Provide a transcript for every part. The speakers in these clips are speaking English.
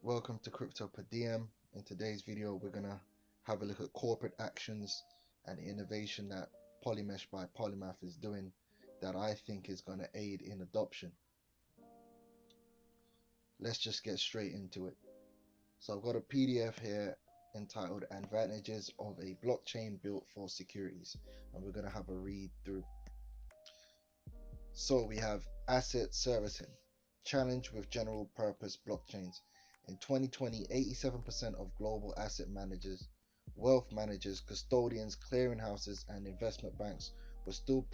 Welcome to Cryptoperdiem. In today's video, we're gonna have a look at corporate actions and innovation that Polymesh by Polymath is doing that I think is gonna aid in adoption. Let's just get straight into it. So I've got a PDF here entitled Advantages of a Blockchain Built for Securities, and we're gonna have a read through. So we have asset servicing, challenge with general purpose blockchains. In 2020, 87% of global asset managers, wealth managers, custodians, clearinghouses, and investment banks were still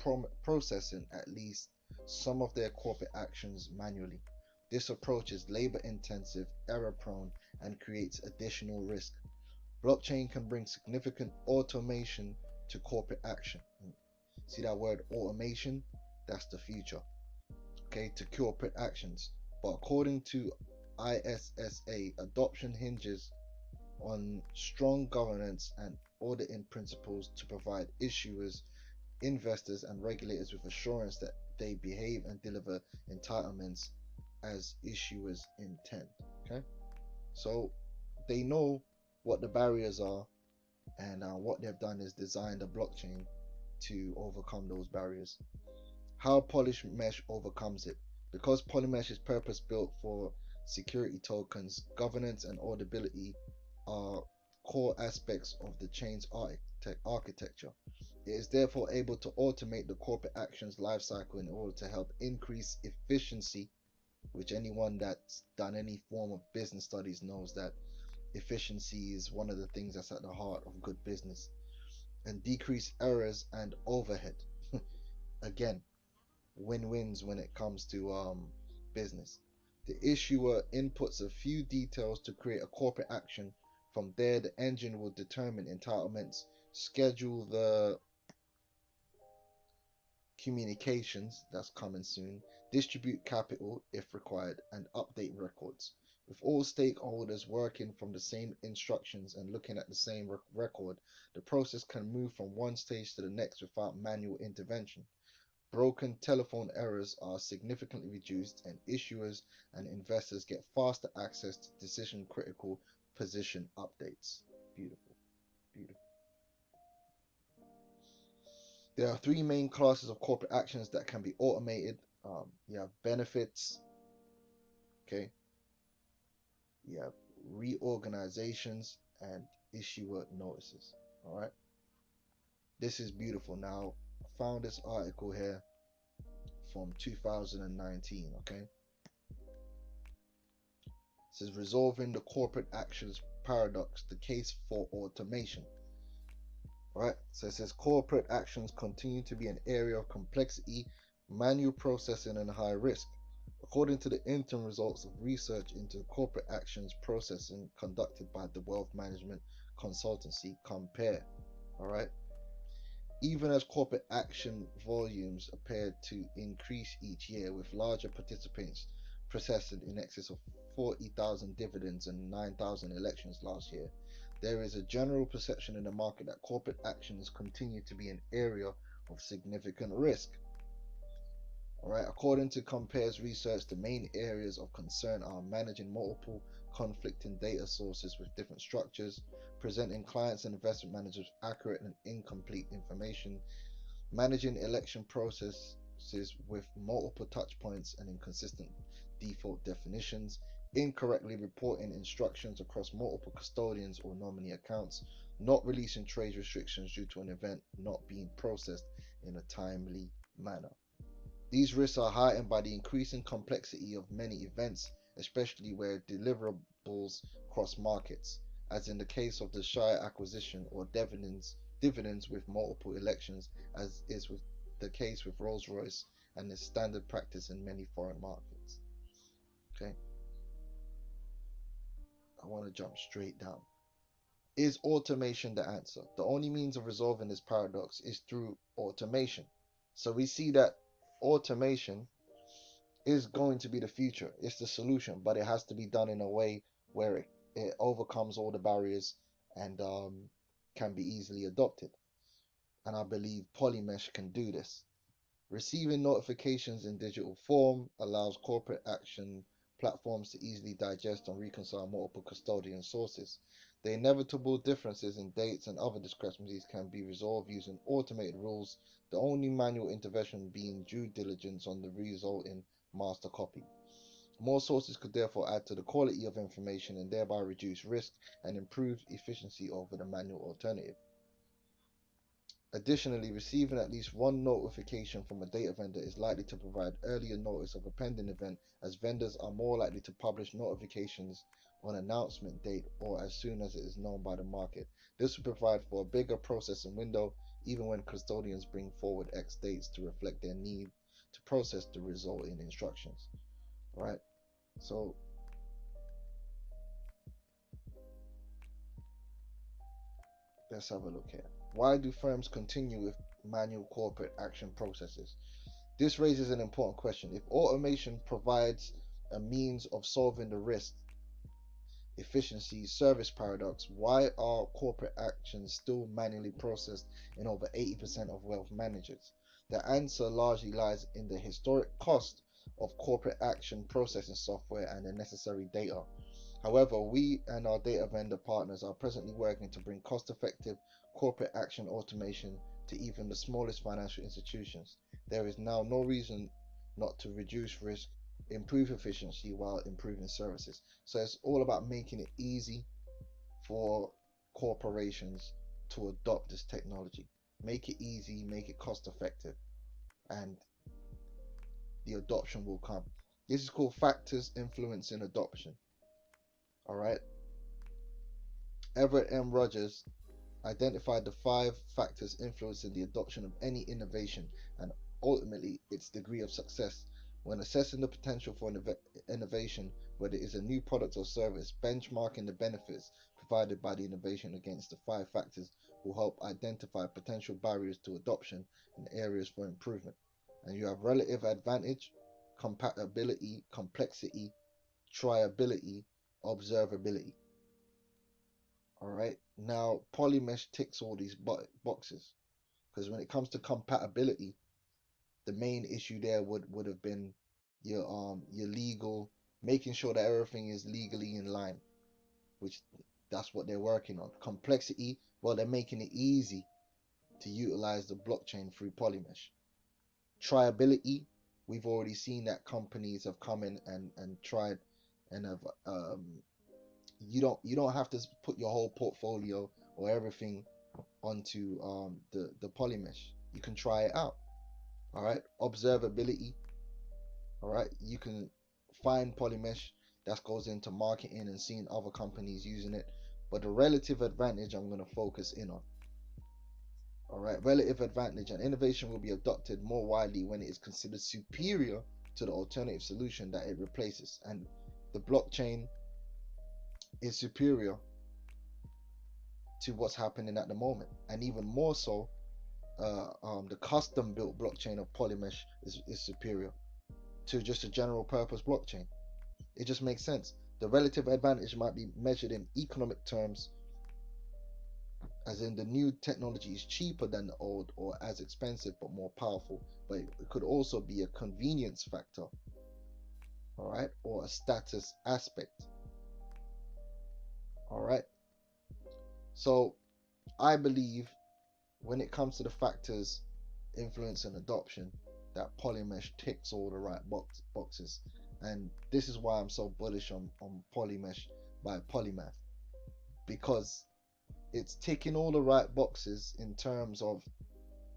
processing at least some of their corporate actions manually. This approach is labor intensive, error prone, and creates additional risk. Blockchain can bring significant automation to corporate action. See that word automation? That's the future. Okay, to corporate actions. But according to ISSA, adoption hinges on strong governance and auditing principles to provide issuers, investors, and regulators with assurance that they behave and deliver entitlements as issuers intend. Okay, so they know what the barriers are, and what they've done is designed a blockchain to overcome those barriers. How Polymesh overcomes it. Because Polymesh is purpose built for security tokens, governance and auditability are core aspects of the chain's architecture. It is therefore able to automate the corporate actions lifecycle in order to help increase efficiency, which anyone that's done any form of business studies knows that efficiency is one of the things that's at the heart of good business, and decrease errors and overhead. Again, win-wins when it comes to business. The issuer inputs a few details to create a corporate action. From there, the engine will determine entitlements, schedule the communications that's coming soon, distribute capital if required, and update records. With all stakeholders working from the same instructions and looking at the same record, the process can move from one stage to the next without manual intervention. Broken telephone errors are significantly reduced, and issuers and investors get faster access to decision critical position updates. Beautiful, beautiful. There are three main classes of corporate actions that can be automated. You have benefits, okay, you have reorganizations, and issuer notices. All right, this is beautiful. Now, I found this article here from 2019, okay? It says resolving the corporate actions paradox, the case for automation. All right, so it says corporate actions continue to be an area of complexity, manual processing, and high risk. According to the interim results of research into corporate actions processing conducted by the wealth management consultancy Compare. All right, even as corporate action volumes appear to increase each year, with larger participants processing in excess of 40,000 dividends and 9,000 elections last year, there is a general perception in the market that corporate actions continue to be an area of significant risk. All right, according to Compare's research, the main areas of concern are managing multiple conflicting data sources with different structures, presenting clients and investment managers accurate and incomplete information, managing election processes with multiple touch points and inconsistent default definitions, incorrectly reporting instructions across multiple custodians or nominee accounts, not releasing trade restrictions due to an event not being processed in a timely manner. These risks are heightened by the increasing complexity of many events, especially where deliverables cross markets, as in the case of the Shire acquisition, or dividends with multiple elections, as is with the case with Rolls-Royce and is standard practice in many foreign markets. Okay, I want to jump straight down. Is automation the answer? The only means of resolving this paradox is through automation. So we see that automation is going to be the future. It's the solution, but it has to be done in a way where it overcomes all the barriers and can be easily adopted. And I believe Polymesh can do this. Receiving notifications in digital form allows corporate action platforms to easily digest and reconcile multiple custodian sources. The inevitable differences in dates and other discrepancies can be resolved using automated rules, the only manual intervention being due diligence on the resulting master copy. More sources could therefore add to the quality of information and thereby reduce risk and improve efficiency over the manual alternative. Additionally, receiving at least one notification from a data vendor is likely to provide earlier notice of a pending event, as vendors are more likely to publish notifications on announcement date or as soon as it is known by the market. This will provide for a bigger processing window, even when custodians bring forward X dates to reflect their need to process the resulting instructions. Right? So let's have a look here. Why do firms continue with manual corporate action processes? This raises an important question. If automation provides a means of solving the risk, efficiency, service paradox, why are corporate actions still manually processed in over 80% of wealth managers? The answer largely lies in the historic cost of corporate action processing software and the necessary data. However, we and our data vendor partners are presently working to bring cost-effective corporate action automation to even the smallest financial institutions. There is now no reason not to reduce risk, improve efficiency while improving services. So it's all about making it easy for corporations to adopt this technology. Make it easy, make it cost effective, and the adoption will come. This is called factors influencing adoption. All right. Everett M. Rogers identified the 5 factors influencing the adoption of any innovation and ultimately its degree of success. When assessing the potential for innovation, whether it is a new product or service, benchmarking the benefits provided by the innovation against the 5 factors will help identify potential barriers to adoption and areas for improvement. And you have relative advantage, compatibility, complexity, triability, observability. All right. Now, Polymesh ticks all these boxes because when it comes to compatibility, the main issue there would have been your legal, making sure that everything is legally in line, which that's what they're working on. Complexity, well, they're making it easy to utilize the blockchain through Polymesh. Triability, we've already seen that companies have come in and tried and have you don't have to put your whole portfolio or everything onto the Polymesh. You can try it out. All right. Observability. All right. You can find Polymesh. That goes into marketing and seeing other companies using it. But the relative advantage I'm going to focus in on. All right. Relative advantage and innovation will be adopted more widely when it is considered superior to the alternative solution that it replaces. And the blockchain is superior to what's happening at the moment, and even more so, the custom-built blockchain of Polymesh is superior to just a general purpose blockchain. It just makes sense. The relative advantage might be measured in economic terms, as in the new technology is cheaper than the old or as expensive but more powerful, but it could also be a convenience factor, all right, or a status aspect. All right. So I believe when it comes to the factors influencing adoption, that Polymesh ticks all the right boxes. And this is why I'm so bullish on Polymesh by Polymath, because it's ticking all the right boxes in terms of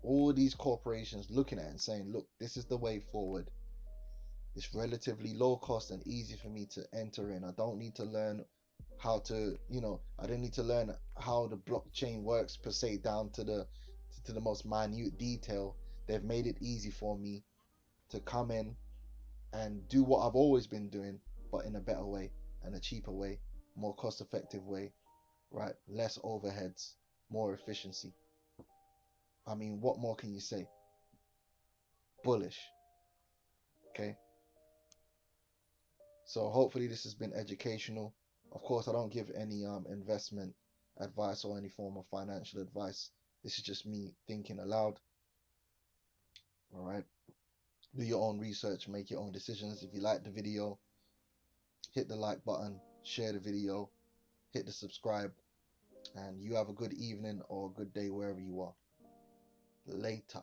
all these corporations looking at it and saying, look, this is the way forward. It's relatively low cost and easy for me to enter in. I don't need to learn how to, I don't need to learn how the blockchain works per se down to the most minute detail. They've made it easy for me to come in and do what I've always been doing, but in a better way and a cheaper way, more cost effective way, right? Less overheads, more efficiency. I mean, what more can you say? Bullish. Okay. So hopefully this has been educational. Of course, I don't give any investment advice or any form of financial advice. This is just me thinking aloud. All right. Do your own research, make your own decisions. If you like the video, hit the like button, share the video, hit the subscribe, and you have a good evening or a good day wherever you are. Later.